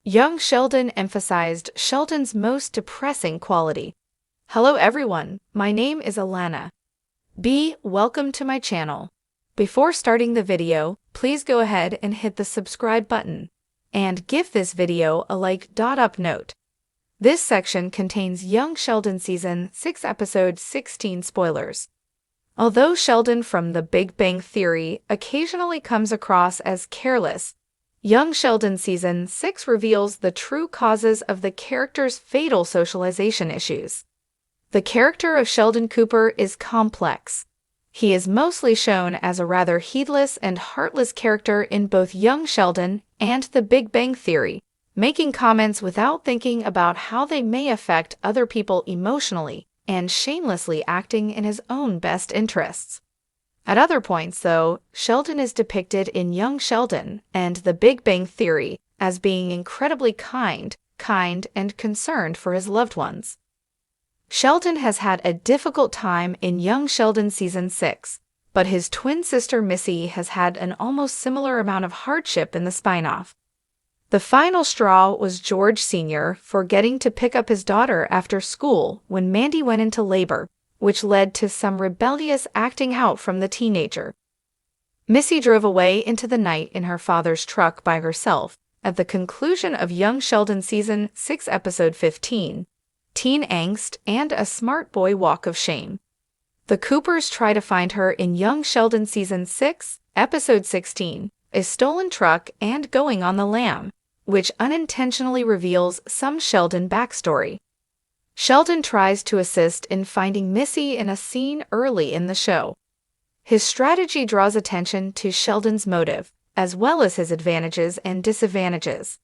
Young Sheldon emphasized Sheldon's most depressing quality. Hello everyone, my name is Alana. Welcome to my channel. Before starting the video, please go ahead and hit the subscribe button. And give this video a like. Up note. This section contains Young Sheldon Season 6 Episode 16 spoilers. Although Sheldon from The Big Bang Theory occasionally comes across as careless, Young Sheldon Season 6 reveals the true causes of the character's fatal socialization issues. The character of Sheldon Cooper is complex. He is mostly shown as a rather heedless and heartless character in both Young Sheldon and The Big Bang Theory, making comments without thinking about how they may affect other people emotionally and shamelessly acting in his own best interests. At other points, though, Sheldon is depicted in Young Sheldon and The Big Bang Theory as being incredibly kind, and concerned for his loved ones. Sheldon has had a difficult time in Young Sheldon Season 6, but his twin sister Missy has had an almost similar amount of hardship in the spin-off. The final straw was George Sr. forgetting to pick up his daughter after school when Mandy went into labor, which led to some rebellious acting out from the teenager. Missy drove away into the night in her father's truck by herself at the conclusion of Young Sheldon Season 6 Episode 15, Teen Angst and a Smart Boy Walk of Shame. The Coopers try to find her in Young Sheldon Season 6, Episode 16, A Stolen Truck and Going on the Lam, which unintentionally reveals some Sheldon backstory. Sheldon tries to assist in finding Missy in a scene early in the show. His strategy draws attention to Sheldon's motive, as well as his advantages and disadvantages.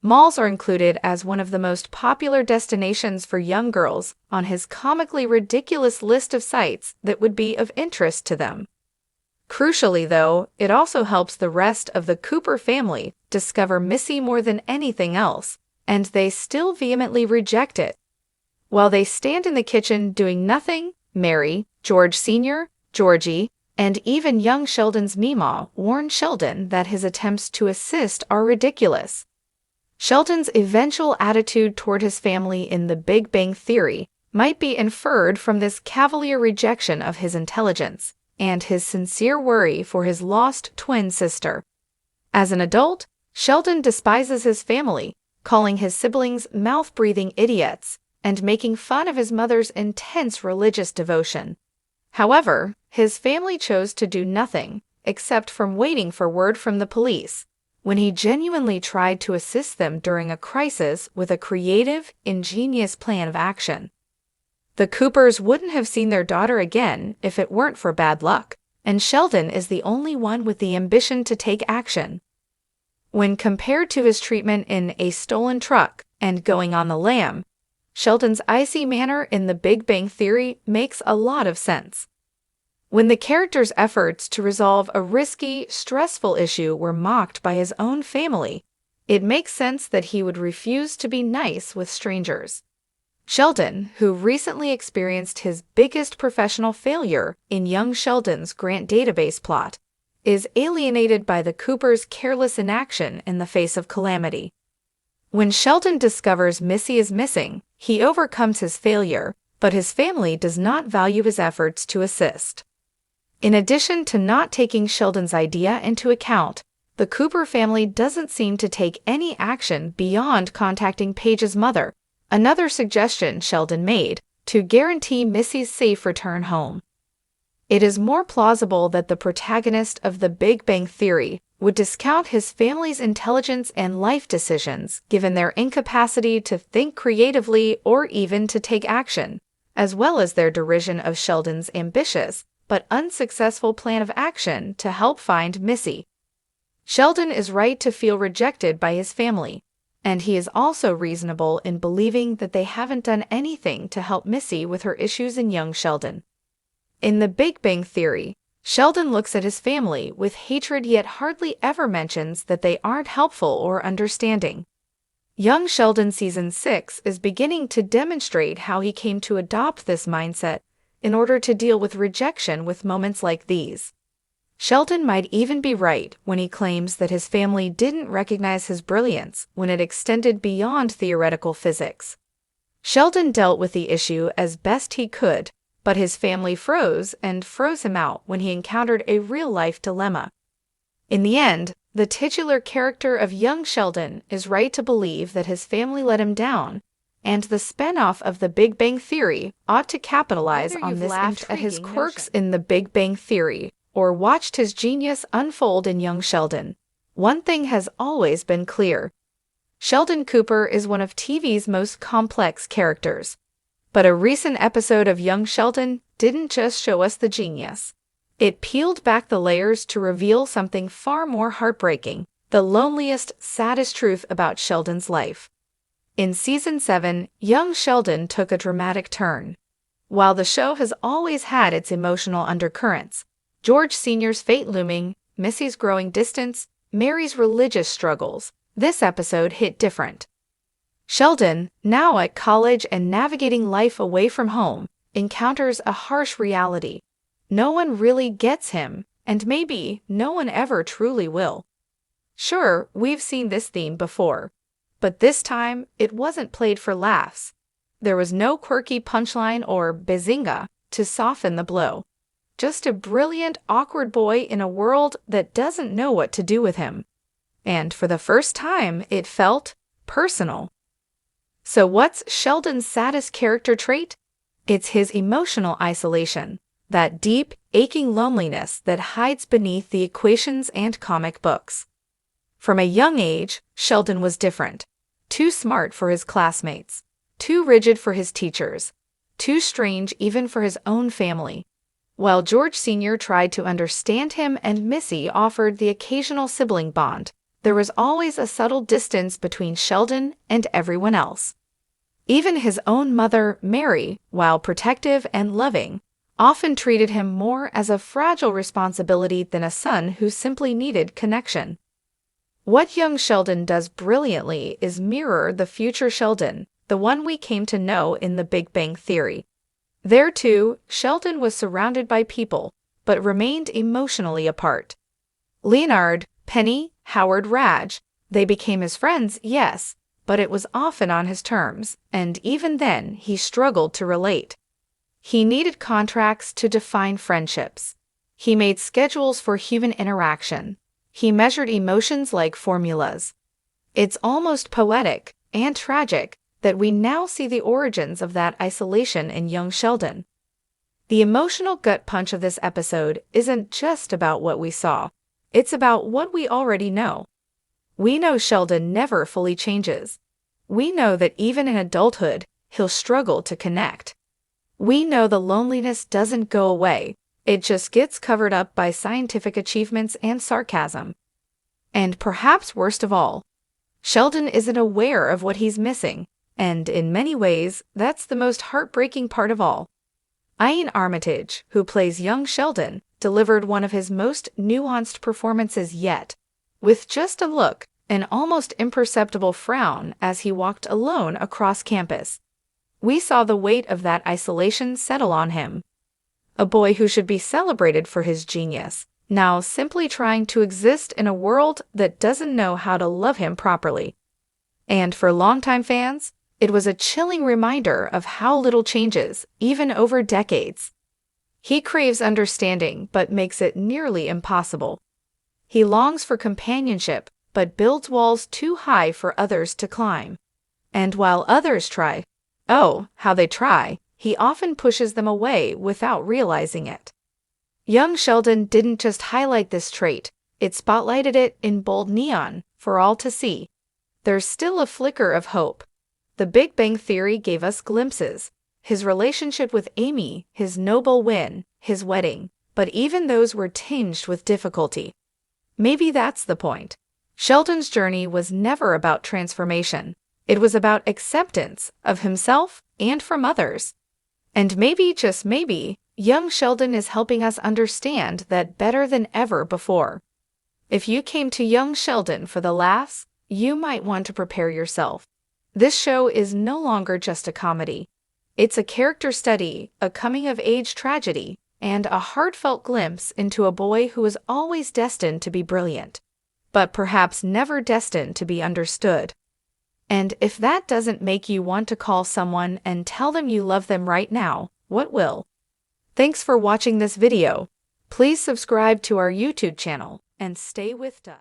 Malls are included as one of the most popular destinations for young girls on his comically ridiculous list of sites that would be of interest to them. Crucially, though, it also helps the rest of the Cooper family discover Missy more than anything else, and they still vehemently reject it. While they stand in the kitchen doing nothing, Mary, George Sr., Georgie, and even Young Sheldon's Meemaw warn Sheldon that his attempts to assist are ridiculous. Sheldon's eventual attitude toward his family in The Big Bang Theory might be inferred from this cavalier rejection of his intelligence and his sincere worry for his lost twin sister. As an adult, Sheldon despises his family, calling his siblings mouth-breathing idiots and making fun of his mother's intense religious devotion. However, his family chose to do nothing except from waiting for word from the police, when he genuinely tried to assist them during a crisis with a creative, ingenious plan of action. The Coopers wouldn't have seen their daughter again if it weren't for bad luck, and Sheldon is the only one with the ambition to take action. When compared to his treatment in A Stolen Truck and Going on the Lam, Sheldon's icy manner in The Big Bang Theory makes a lot of sense. When the character's efforts to resolve a risky, stressful issue were mocked by his own family, it makes sense that he would refuse to be nice with strangers. Sheldon, who recently experienced his biggest professional failure in Young Sheldon's Grant database plot, is alienated by the Coopers' careless inaction in the face of calamity. When Sheldon discovers Missy is missing, he overcomes his failure, but his family does not value his efforts to assist. In addition to not taking Sheldon's idea into account, the Cooper family doesn't seem to take any action beyond contacting Paige's mother, another suggestion Sheldon made, to guarantee Missy's safe return home. It is more plausible that the protagonist of The Big Bang Theory would discount his family's intelligence and life decisions given their incapacity to think creatively or even to take action, as well as their derision of Sheldon's ambitious but unsuccessful plan of action to help find Missy. Sheldon is right to feel rejected by his family, and he is also reasonable in believing that they haven't done anything to help Missy with her issues in Young Sheldon. In The Big Bang Theory, Sheldon looks at his family with hatred yet hardly ever mentions that they aren't helpful or understanding. Young Sheldon Season 6 is beginning to demonstrate how he came to adopt this mindset in order to deal with rejection with moments like these. Sheldon might even be right when he claims that his family didn't recognize his brilliance when it extended beyond theoretical physics. Sheldon dealt with the issue as best he could, but his family froze him out when he encountered a real-life dilemma. In the end, the titular character of young Sheldon is right to believe that his family let him down, and the spin-off of The Big Bang Theory ought to capitalize on this at his quirks in The Big Bang Theory, or watched his genius unfold in young Sheldon. One thing has always been clear. Sheldon Cooper is one of TV's most complex characters. But a recent episode of Young Sheldon didn't just show us the genius. It peeled back the layers to reveal something far more heartbreaking, the loneliest, saddest truth about Sheldon's life. In Season 7, young Sheldon took a dramatic turn. While the show has always had its emotional undercurrents, George Sr.'s fate looming, Missy's growing distance, Mary's religious struggles, this episode hit different. Sheldon, now at college and navigating life away from home, encounters a harsh reality. No one really gets him, and maybe no one ever truly will. Sure, we've seen this theme before, but this time it wasn't played for laughs. There was no quirky punchline or bazinga to soften the blow. Just a brilliant, awkward boy in a world that doesn't know what to do with him. And for the first time, it felt personal. So what's Sheldon's saddest character trait? It's his emotional isolation, that deep, aching loneliness that hides beneath the equations and comic books. From a young age, Sheldon was different. Too smart for his classmates, too rigid for his teachers, too strange even for his own family. While George Sr. tried to understand him and Missy offered the occasional sibling bond, there was always a subtle distance between Sheldon and everyone else. Even his own mother, Mary, while protective and loving, often treated him more as a fragile responsibility than a son who simply needed connection. What young Sheldon does brilliantly is mirror the future Sheldon, the one we came to know in The Big Bang Theory. There, too, Sheldon was surrounded by people, but remained emotionally apart. Leonard, Penny, Howard, Raj, they became his friends, yes, but it was often on his terms, and even then he struggled to relate. He needed contracts to define friendships. He made schedules for human interaction. He measured emotions like formulas. It's almost poetic and tragic that we now see the origins of that isolation in young Sheldon. The emotional gut punch of this episode isn't just about what we saw. It's about what we already know. We know Sheldon never fully changes. We know that even in adulthood, he'll struggle to connect. We know the loneliness doesn't go away. It just gets covered up by scientific achievements and sarcasm. And perhaps worst of all, Sheldon isn't aware of what he's missing, and in many ways, that's the most heartbreaking part of all. Ian Armitage, who plays young Sheldon, delivered one of his most nuanced performances yet, with just a look, an almost imperceptible frown as he walked alone across campus. We saw the weight of that isolation settle on him. A boy who should be celebrated for his genius, now simply trying to exist in a world that doesn't know how to love him properly. And for longtime fans, it was a chilling reminder of how little changes, even over decades. He craves understanding but makes it nearly impossible. He longs for companionship but builds walls too high for others to climb. And while others try, oh, how they try, he often pushes them away without realizing it. Young Sheldon didn't just highlight this trait, it spotlighted it in bold neon for all to see. There's still a flicker of hope. The Big Bang Theory gave us glimpses. His relationship with Amy, his noble win, his wedding, but even those were tinged with difficulty. Maybe that's the point. Sheldon's journey was never about transformation. It was about acceptance of himself and from others. And maybe, just maybe, young Sheldon is helping us understand that better than ever before. If you came to young Sheldon for the laughs, you might want to prepare yourself. This show is no longer just a comedy. It's a character study, a coming-of-age tragedy, and a heartfelt glimpse into a boy who was always destined to be brilliant, but perhaps never destined to be understood. And if that doesn't make you want to call someone and tell them you love them right now, what will? Thanks for watching this video. Please subscribe to our YouTube channel and stay with us.